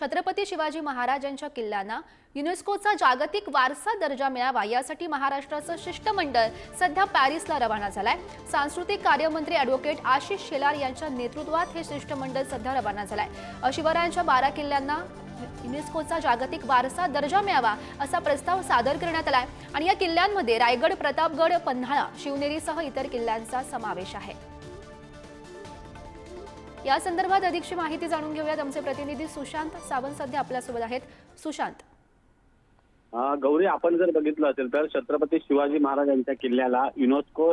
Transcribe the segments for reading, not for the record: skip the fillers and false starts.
छत्रपती शिवाजी महाराजांच्या किल्ल्यांना युनेस्कोचा जागतिक वारसा दर्जा मिळावा यासाठी महाराष्ट्राचं शिष्टमंडळ सध्या पॅरिसला रवाना झालंय। सांस्कृतिक कार्यमंत्री ॲडव्होकेट आशिष शेलार यांच्या नेतृत्वात हे शिष्टमंडळ सध्या रवाना झालंय। शिवरायांच्या 12 किल्ल्यांना युनेस्कोचा जागतिक वारसा दर्जा मिळावा असा प्रस्ताव सादर करण्यात आलाय आणि या किल्ल्यांमध्ये रायगड, प्रतापगड, पन्हाळा, शिवनेरीसह इतर किल्ल्यांचा समावेश आहे। या संदर्भात अधिकची माहिती जाणून घेऊयात। आमचे प्रतिनिधी सुशांत सावंत सध्या आपल्या सोबत आहेत। सुशांत, गौरी, आपण जर बघितलं असेल तर छत्रपती शिवाजी महाराजांच्या किल्ल्याला युनेस्को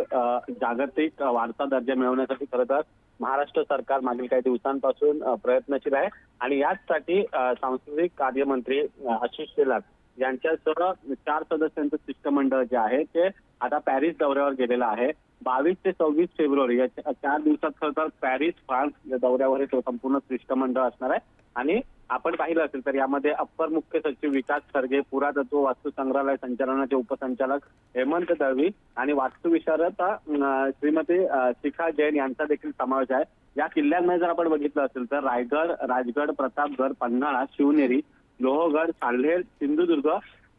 जागतिक वारसा दर्जा मिळवण्यासाठी खरं तर महाराष्ट्र सरकार मागील काही दिवसांपासून प्रयत्नशील आहे आणि याचसाठी सांस्कृतिक कार्यमंत्री आशिष शेलार यांच्यासह 4 सदस्यांचं शिष्टमंडळ जे आहे ते आता पॅरिस दौऱ्यावर गेलेलं आहे। 22 ते 26 फेब्रुवारी या 4 दिवसात खरं तर पॅरिस फ्रान्स दौऱ्यावर हे संपूर्ण शिष्टमंडळ असणार आहे आणि आपण पाहिलं असेल तर यामध्ये अप्पर मुख्य सचिव विकास खरगे, पुरातत्व वास्तू संग्रहालय संचालनाचे उपसंचालक हेमंत दळवी आणि वास्तुविशारद श्रीमती शिखा जैन यांचा देखील समावेश आहे। या किल्ल्यांमध्ये जर आपण बघितलं असेल तर रायगड, राजगड, प्रतापगड, पन्हाळा, शिवनेरी, लोहगड, साल्हेर, सिंधुदुर्ग,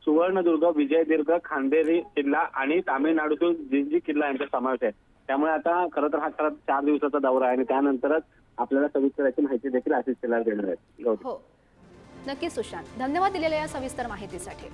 सुवर्णदुर्ग, विजयदुर्ग, खांदेरी किल्ला आणि तामिळनाडूतील जिंजी किल्ला यांचा समावेश आहे। त्यामुळे आता खरं तर हा 4 दिवसाचा दौरा आहे आणि त्यानंतरच आपल्याला सविस्तर याची माहिती देखील आशिष शेलार देणार आहेत। हो, नक्की सुशांत, धन्यवाद दिलेल्या या सविस्तर माहितीसाठी।